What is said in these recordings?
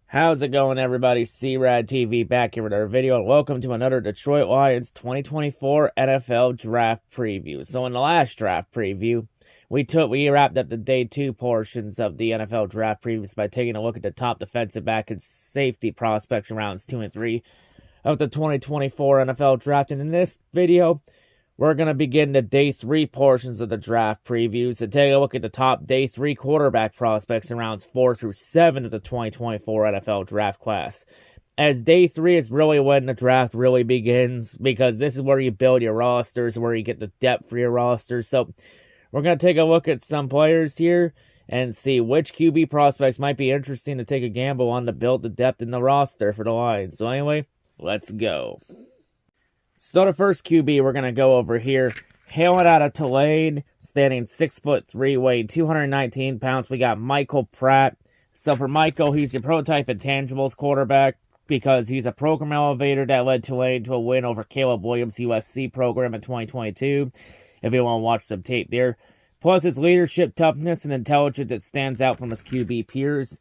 How's it going, everybody? C-RadTV back here with our video, and welcome to another Detroit Lions 2024 NFL Draft Preview. So in the last draft preview, we wrapped up the day 2 portions of the NFL Draft Previews by taking a look at the top defensive back and safety prospects in rounds 2 and 3 of the 2024 NFL Draft. And in this video, we're going to begin the day 3 portions of the draft previews and take a look at the top day 3 quarterback prospects in rounds 4 through 7 of the 2024 NFL draft class. As day 3 is really when the draft really begins, because this is where you build your rosters, where you get the depth for your rosters. So we're going to take a look at some players here and see which QB prospects might be interesting to take a gamble on to build the depth in the roster for the Lions. So anyway, let's go. So the first QB we're going to go over here, hailing out of Tulane, standing 6'3", weighing 219 pounds. We got Michael Pratt. So for Michael, he's your prototype intangibles quarterback because he's a program elevator that led Tulane to a win over Caleb Williams' USC program in 2022. If you want to watch some tape there. Plus his leadership, toughness, and intelligence that stands out from his QB peers.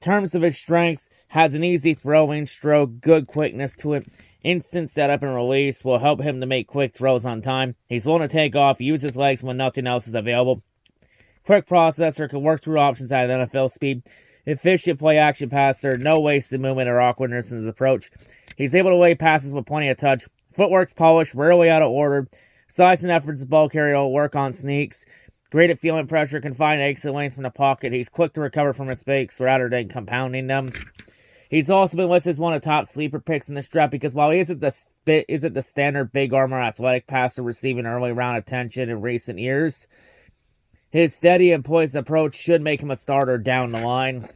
In terms of his strengths, has an easy throwing stroke, good quickness to it. Instant setup and release will help him to make quick throws on time. He's willing to take off, use his legs when nothing else is available. Quick processor, can work through options at NFL speed. Efficient play-action passer, no wasted movement or awkwardness in his approach. He's able to lay passes with plenty of touch. Footwork's polished, rarely out of order. Size and efforts of ball carrier will work on sneaks. Great at feeling pressure, can find exit lanes from the pocket. He's quick to recover from mistakes rather than compounding them. He's also been listed as one of the top sleeper picks in this draft because while he isn't the standard big armor athletic passer receiving early round attention in recent years, his steady and poised approach should make him a starter down the line.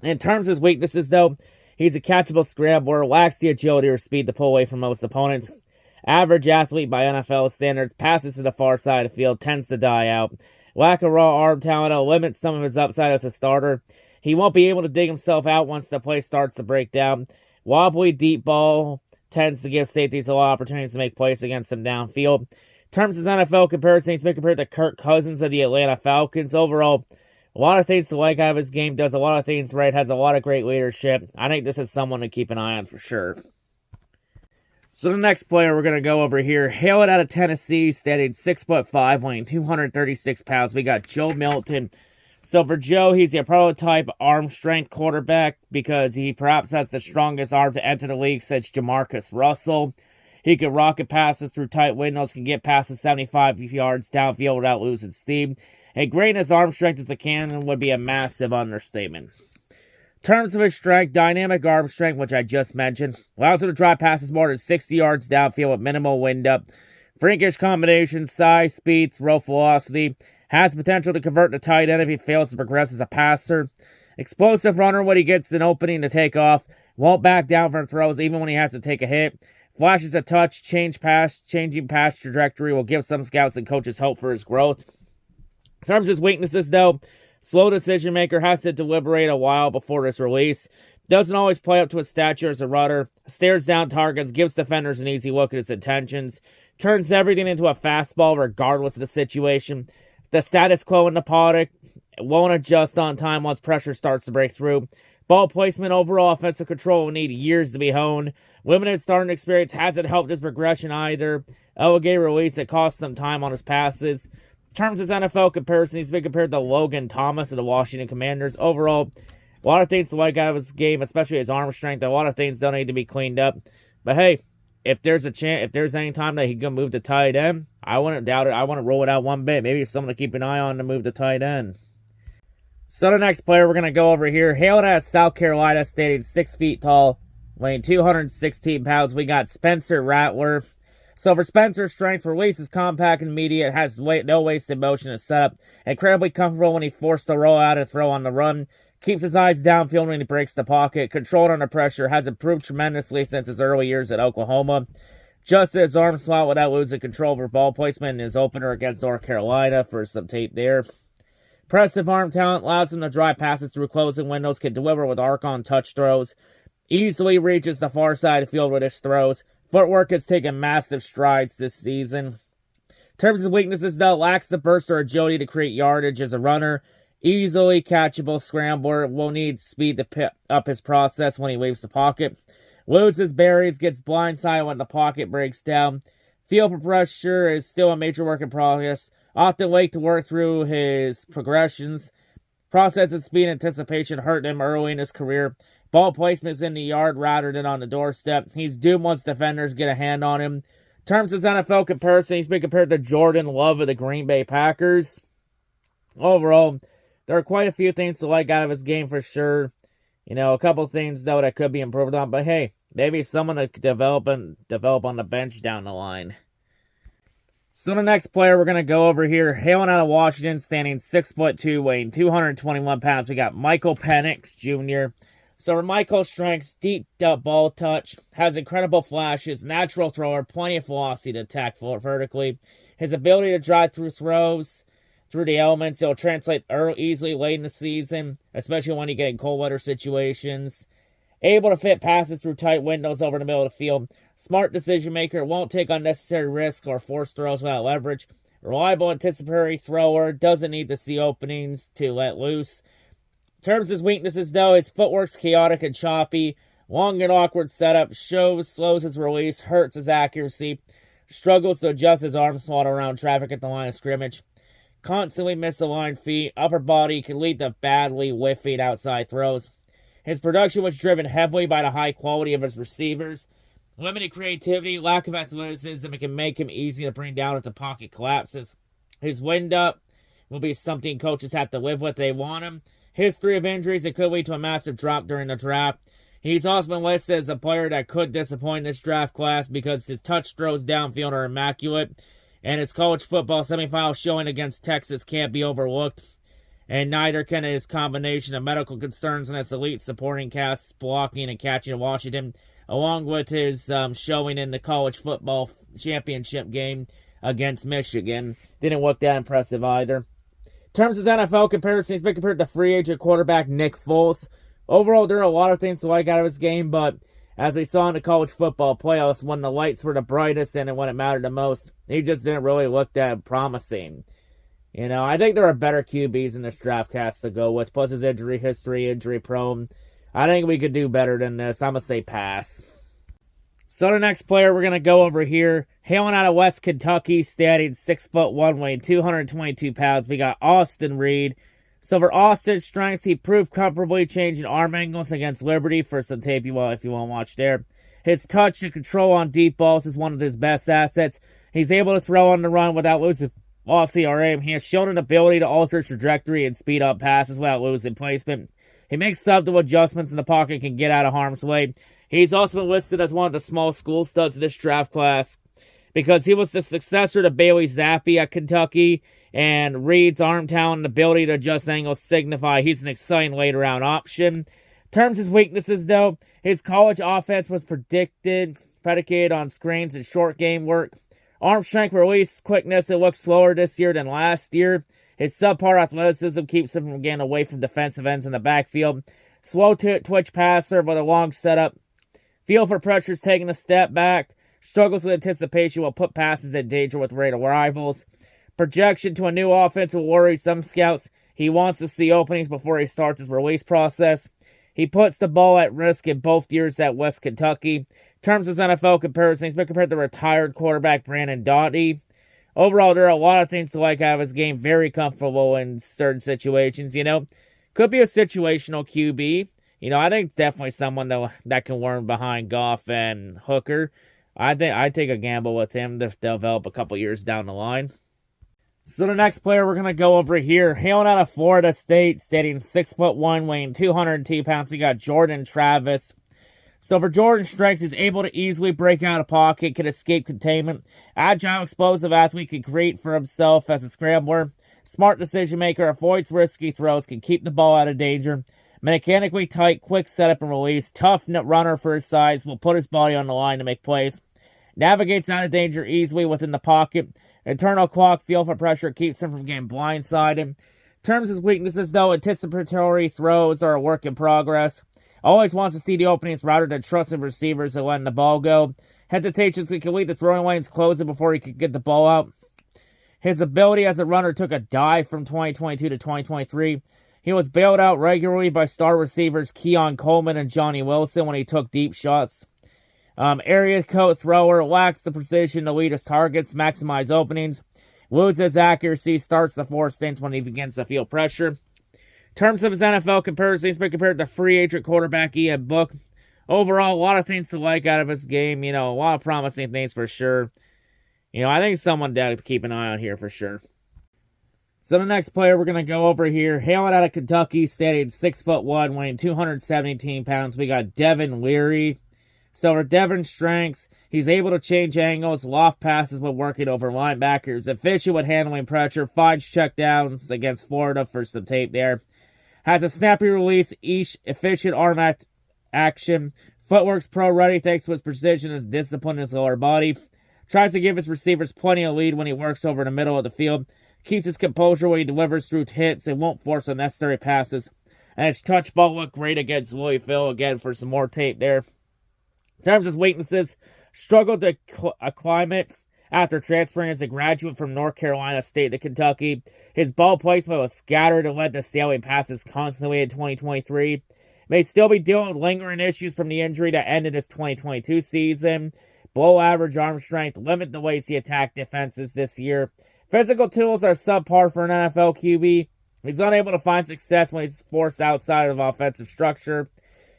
In terms of his weaknesses, though, he's a catchable scrambler, lacks the agility or speed to pull away from most opponents. Average athlete by NFL standards, passes to the far side of the field, tends to die out. Lack of raw arm talent will limit some of his upside as a starter. He won't be able to dig himself out once the play starts to break down. Wobbly deep ball tends to give safeties a lot of opportunities to make plays against him downfield. In terms of his NFL comparison, he's been compared to Kirk Cousins of the Atlanta Falcons. Overall, a lot of things to like out of his game, does a lot of things right, has a lot of great leadership. I think this is someone to keep an eye on for sure. So the next player we're going to go over here, hailing out of Tennessee, standing 6'5", weighing 236 pounds. We got Joe Milton. So for Joe, he's a prototype arm strength quarterback because he perhaps has the strongest arm to enter the league since Jamarcus Russell. He can rocket passes through tight windows, can get passes 75 yards downfield without losing steam. And great in his arm strength as a cannon would be a massive understatement. In terms of his strength, dynamic arm strength, which I just mentioned, allows him to drive passes more than 60 yards downfield with minimal windup. Freakish combination, size, speed, throw velocity. Has potential to convert to tight end if he fails to progress as a passer. Explosive runner when he gets an opening to take off. Won't back down from throws even when he has to take a hit. Flashes a touch, changing pass trajectory will give some scouts and coaches hope for his growth. In terms of his weaknesses, though, slow decision maker, has to deliberate a while before his release. Doesn't always play up to his stature as a runner. Stares down targets, gives defenders an easy look at his intentions. Turns everything into a fastball regardless of the situation. The status quo in the pocket won't adjust on time once pressure starts to break through. Ball placement, overall offensive control will need years to be honed. Limited starting experience hasn't helped his progression either. Alligator release that costs some time on his passes. In terms of his NFL comparison, he's been compared to Logan Thomas of the Washington Commanders. Overall, a lot of things to like out of his game, especially his arm strength. A lot of things don't need to be cleaned up. But hey, if there's a chance, if there's any time that he can move to tight end, I wouldn't doubt it. I wouldn't rule it out one bit. Maybe it's someone to keep an eye on to move to tight end. So the next player we're going to go over here, hailing out of South Carolina, standing 6 feet tall, weighing 216 pounds. We got Spencer Rattler. So for Spencer's strength, release is compact and immediate, has no wasted motion to set up. Incredibly comfortable when he's forced to roll out and throw on the run. Keeps his eyes downfield when he breaks the pocket. Controlled under pressure. Has improved tremendously since his early years at Oklahoma. Adjusted his arm slot without losing control over ball placement in his opener against North Carolina for some tape there. Impressive arm talent allows him to drive passes through closing windows. Can deliver with arc-on touch throws. Easily reaches the far side of the field with his throws. Footwork has taken massive strides this season. In terms of weaknesses, though, lacks the burst or agility to create yardage as a runner. Easily catchable scrambler. Will need speed to pick up his process when he leaves the pocket. Loses berries, gets blindsided when the pocket breaks down. Field pressure is still a major work in progress. Often late to work through his progressions. Process and speed anticipation hurt him early in his career. Ball placement is in the yard rather than on the doorstep. He's doomed once defenders get a hand on him. In terms of NFL comparison, he's been compared to Jordan Love of the Green Bay Packers. Overall, there are quite a few things to like out of his game for sure. You know, a couple things, though, that could be improved on. But hey, maybe someone to develop on the bench down the line. So the next player we're going to go over here, hailing out of Washington, standing 6'2", weighing 221 pounds. We got Michael Penix Jr. So for Michael's strengths, deep ball touch, has incredible flashes, natural thrower, plenty of velocity to attack vertically. His ability to drive through throws, through the elements, it'll translate easily late in the season, especially when you get in cold weather situations. Able to fit passes through tight windows over the middle of the field. Smart decision maker, won't take unnecessary risk or force throws without leverage. Reliable anticipatory thrower, doesn't need to see openings to let loose. In terms of his weaknesses, though, his footwork's chaotic and choppy. Long and awkward setup, slows his release, hurts his accuracy. Struggles to adjust his arm slot around traffic at the line of scrimmage. Constantly misaligned feet, upper body can lead to badly whiffing outside throws. His production was driven heavily by the high quality of his receivers. Limited creativity, lack of athleticism, it can make him easy to bring down if the pocket collapses. His windup will be something coaches have to live with. They want him. History of injuries, it could lead to a massive drop during the draft. He's also been listed as a player that could disappoint in this draft class because his touch throws downfield are immaculate. And his college football semifinal showing against Texas can't be overlooked. And neither can his combination of medical concerns and his elite supporting casts blocking and catching in Washington, along with his showing in the college football championship game against Michigan. Didn't look that impressive either. In terms of his NFL comparison, he's been compared to free agent quarterback Nick Foles. Overall, there are a lot of things to like out of his game, but as we saw in the college football playoffs, when the lights were the brightest and when it mattered the most, he just didn't really look that promising. You know, I think there are better QBs in this draft class to go with, plus his injury history, injury prone. I think we could do better than this. I'm going to say pass. So the next player we're going to go over here, hailing out of West Kentucky, standing 6'1", weighing 222 pounds. We got Austin Reed. So for Austin's strengths, he proved comfortably changing arm angles against Liberty for some tape if you want to watch there. His touch and control on deep balls is one of his best assets. He's able to throw on the run without losing velocity or aim. He has shown an ability to alter trajectory and speed up passes without losing placement. He makes subtle adjustments in the pocket and can get out of harm's way. He's also been listed as one of the small school studs of this draft class because he was the successor to Bailey Zappi at Kentucky, and Reed's arm talent and ability to adjust angles signify he's an exciting later-round option. In terms of his weaknesses, though, his college offense was predicated on screens and short game work. Arm strength, release, quickness, it looks slower this year than last year. His subpar athleticism keeps him from getting away from defensive ends in the backfield. Slow twitch passer with a long setup. Feel for pressures taking a step back. Struggles with anticipation will put passes in danger with rate of rivals. Projection to a new offense will worry some scouts. He wants to see openings before he starts his release process. He puts the ball at risk in both years at West Kentucky. In terms of his NFL comparison, he's been compared to retired quarterback Brandon Doughty. Overall, there are a lot of things to like out of his game. Very comfortable in certain situations, you know. Could be a situational QB. You know, I think it's definitely someone that can learn behind Goff and Hooker. I think I'd take a gamble with him to develop a couple years down the line. So the next player we're going to go over here, hailing out of Florida State, standing 6'1", weighing 202 pounds, we got Jordan Travis. So for Jordan's strengths, he's able to easily break out of pocket, can escape containment. Agile, explosive athlete, can create for himself as a scrambler. Smart decision maker, avoids risky throws, can keep the ball out of danger. Mechanically tight, quick setup and release. Tough runner for his size, will put his body on the line to make plays. Navigates out of danger easily within the pocket. Internal clock, feel for pressure, keeps him from getting blindsided. In terms of his weaknesses, though, anticipatory throws are a work in progress. Always wants to see the openings rather than trusting receivers and letting the ball go. Hesitations can lead to throwing lanes closing before he can get the ball out. His ability as a runner took a dive from 2022 to 2023. He was bailed out regularly by star receivers Keon Coleman and Johnny Wilson when he took deep shots. Area code thrower, lacks the precision to lead his targets, maximize openings, loses accuracy, starts to force things when he begins to feel pressure. In terms of his NFL comparisons, he's been compared to free agent quarterback Ian Book. Overall, a lot of things to like out of his game. A lot of promising things for sure. I think someone to keep an eye on here for sure. So the next player we're going to go over here, hailing out of Kentucky, standing 6'1", weighing 217 pounds, we got Devin Leary. So for Devin's strengths, he's able to change angles, loft passes when working over linebackers, efficient with handling pressure, finds checkdowns against Florida for some tape there. Has a snappy release, efficient arm action, footwork's pro-ready thanks to his precision and discipline in his lower body. Tries to give his receivers plenty of lead when he works over the middle of the field. Keeps his composure when he delivers through hits and won't force unnecessary passes. And his touch ball looked great against Louisville, again, for some more tape there. In terms of his weaknesses, struggled to acclimate after transferring as a graduate from North Carolina State to Kentucky. His ball placement was scattered and led to sailing passes constantly in 2023. May still be dealing with lingering issues from the injury that ended his 2022 season. Below average arm strength, limit the ways he attacked defenses this year. Physical tools are subpar for an NFL QB. He's unable to find success when he's forced outside of offensive structure.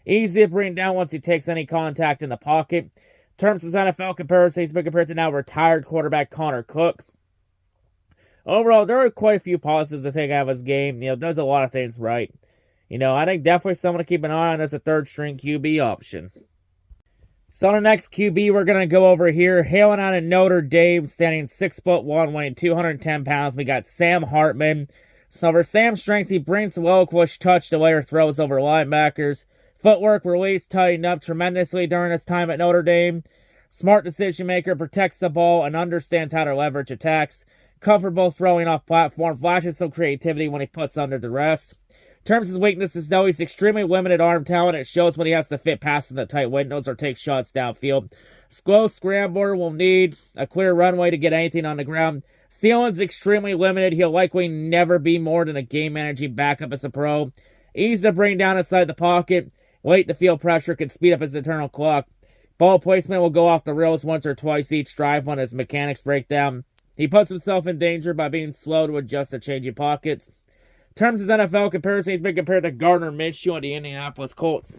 Easy to bring down once he takes any contact in the pocket. In terms of his NFL comparison, he's been compared to now retired quarterback Connor Cook. Overall, there are quite a few positives to take out of his game. Does a lot of things right. I think definitely someone to keep an eye on as a third-string QB option. So the next QB we're going to go over here, hailing out of Notre Dame, standing 6'1", weighing 210 pounds. We got Sam Hartman. So for Sam's strengths, he brings the low-push touch to layer throws over linebackers. Footwork release tightened up tremendously during his time at Notre Dame. Smart decision maker, protects the ball, and understands how to leverage attacks. Comfortable throwing off platform, flashes some creativity when he puts under duress. In terms of his weaknesses, though, he's extremely limited arm talent. It shows when he has to fit passes in the tight windows or take shots downfield. Slow scrambler will need a clear runway to get anything on the ground. Ceiling's extremely limited. He'll likely never be more than a game-managing backup as a pro. Easy to bring down inside the pocket. Late to feel pressure, can speed up his internal clock. Ball placement will go off the rails once or twice each drive when his mechanics break down. He puts himself in danger by being slow to adjust to changing pockets. In terms of his NFL comparison, he's been compared to Gardner Minshew and the Indianapolis Colts.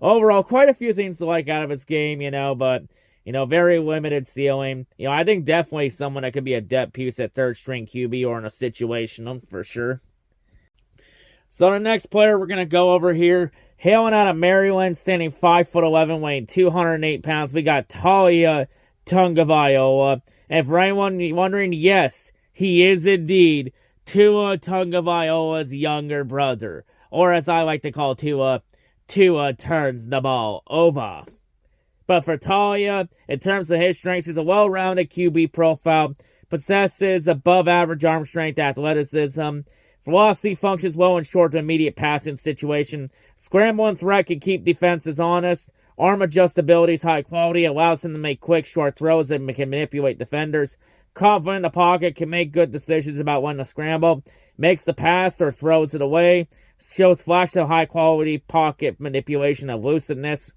Overall, quite a few things to like out of his game, but, very limited ceiling. I think definitely someone that could be a depth piece at third-string QB or in a situational, for sure. So the next player we're going to go over here, hailing out of Maryland, standing 5'11", weighing 208 pounds, we got Talia Tagovailoa. And for anyone wondering, yes, he is indeed Tua Tagovailoa's younger brother. Or as I like to call Tua, Tua turns the ball over. But for Talia, in terms of his strengths, he's a well-rounded QB profile, possesses above-average arm strength, athleticism. Velocity functions well in short to immediate passing situation. Scramble and threat can keep defenses honest. Arm adjustability is high quality. Allows him to make quick, short throws and can manipulate defenders. Confident in the pocket. Can make good decisions about when to scramble. Makes the pass or throws it away. Shows flash of high quality pocket manipulation and elusiveness.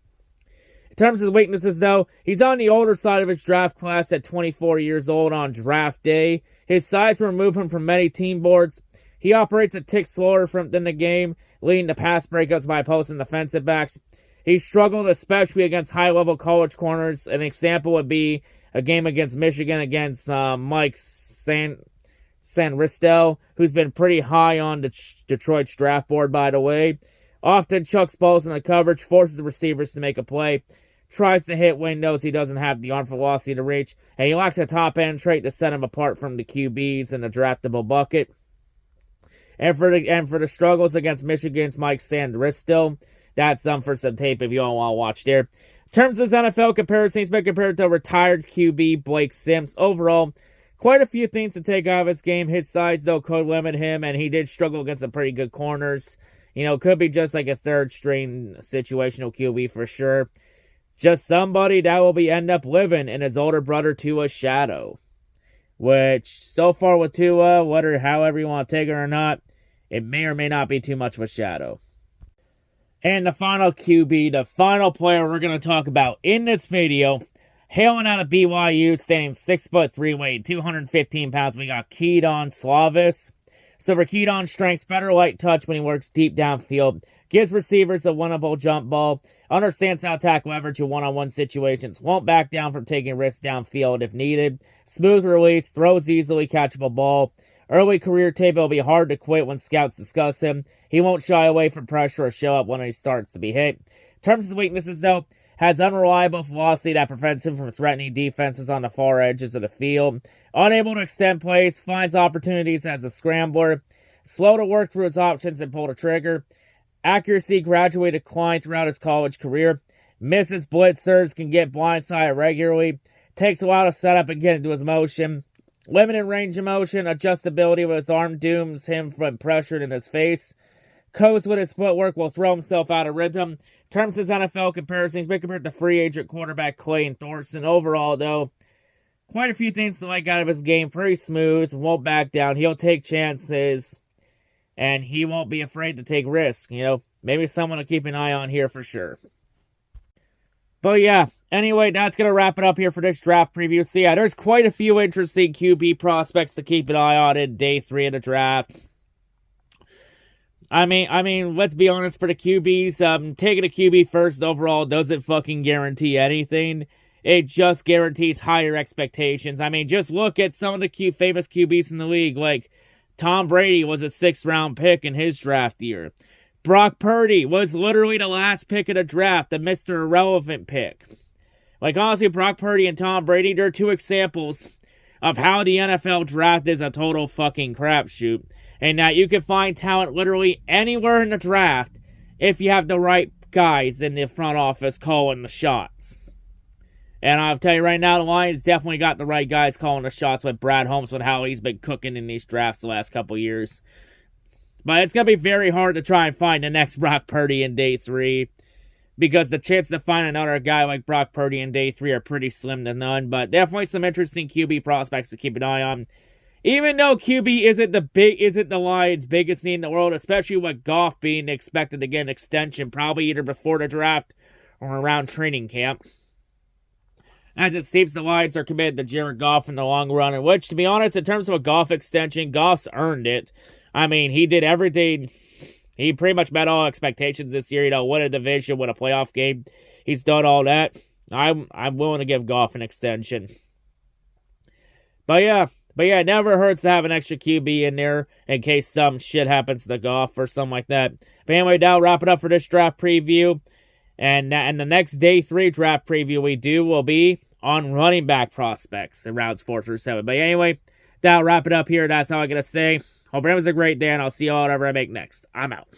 In terms of his weaknesses, though, he's on the older side of his draft class at 24 years old on draft day. His size will remove him from many team boards. He operates a tick slower than the game, leading to pass breakups by opposing defensive backs. He struggled especially against high-level college corners. An example would be a game against Michigan against Mike Sanristel, who's been pretty high on Detroit's draft board, by the way. Often chucks balls in the coverage, forces the receivers to make a play. Tries to hit windows he doesn't have the arm velocity to reach. And he lacks a top-end trait to set him apart from the QBs in the draftable bucket. And for the struggles against Michigan's Mike Sandristil, that's for some tape if you don't want to watch there. In terms of his NFL comparison, he's been compared to retired QB Blake Sims. Overall, quite a few things to take out of his game. His size, though, could limit him, and he did struggle against some pretty good corners. Could be just like a third-string situational QB for sure. Just somebody that will end up living in his older brother Tua's shadow. which so far with Tua, however you want to take it or not, it may or may not be too much of a shadow. And the final QB, the final player we're going to talk about in this video, hailing out of BYU, standing 6'3", weighing 215 pounds, we got Kedon Slovis. So for Kedon's strengths, better light touch when he works deep downfield, gives receivers a winnable jump ball, understands how to tackle leverage in one-on-one situations, won't back down from taking risks downfield if needed, smooth release, throws easily catchable ball. Early career tape, it'll be hard to quit when scouts discuss him. He won't shy away from pressure or show up when he starts to be hit. In terms of his weaknesses, though, has unreliable velocity that prevents him from threatening defenses on the far edges of the field. Unable to extend plays, finds opportunities as a scrambler. Slow to work through his options and pull the trigger. Accuracy gradually declined throughout his college career. Misses blitzers, can get blindsided regularly. Takes a while to set up and get into his motion. Limited range of motion, adjustability with his arm dooms him from pressure in his face. Coast with his footwork will throw himself out of rhythm. In terms of his NFL comparison, he's been compared to free agent quarterback Clayton Thorson. Overall, though, quite a few things to like out of his game. Pretty smooth, won't back down. He'll take chances, and he won't be afraid to take risks. You know, maybe someone to keep an eye on here for sure. But yeah, anyway, that's going to wrap it up here for this draft preview. So yeah, there's quite a few interesting QB prospects to keep an eye on in day 3 of the draft. I mean, let's be honest, for the QBs, taking a QB first overall doesn't fucking guarantee anything. It just guarantees higher expectations. I mean, just look at some of the famous QBs in the league, like Tom Brady was a 6th-round pick in his draft year. Brock Purdy was literally the last pick of the draft, the Mr. Irrelevant pick. Like, honestly, Brock Purdy and Tom Brady, they're 2 examples of how the NFL draft is a total fucking crapshoot. And that you can find talent literally anywhere in the draft if you have the right guys in the front office calling the shots. And I'll tell you right now, the Lions definitely got the right guys calling the shots with Brad Holmes, with how he's been cooking in these drafts the last couple years. But it's going to be very hard to try and find the next Brock Purdy in day 3. Because the chance to find another guy like Brock Purdy in day 3 are pretty slim to none. But definitely some interesting QB prospects to keep an eye on. Even though QB isn't the Lions' biggest need in the world, especially with Goff being expected to get an extension, probably either before the draft or around training camp. As it seems, the Lions are committed to Jared Goff in the long run, in which, to be honest, in terms of a Goff extension, Goff's earned it. I mean, he did everything. He pretty much met all expectations this year. You know, win a division, win a playoff game. He's done all that. I'm willing to give Goff an extension. But yeah, it never hurts to have an extra QB in there in case some shit happens to Goff or something like that. But anyway, that'll wrap it up for this draft preview. And the next day 3 draft preview we do will be on running back prospects in rounds 4 through 7. But anyway, that'll wrap it up here. That's all I gotta say. Hope everyone's a great day, and I'll see y'all whatever I make next. I'm out.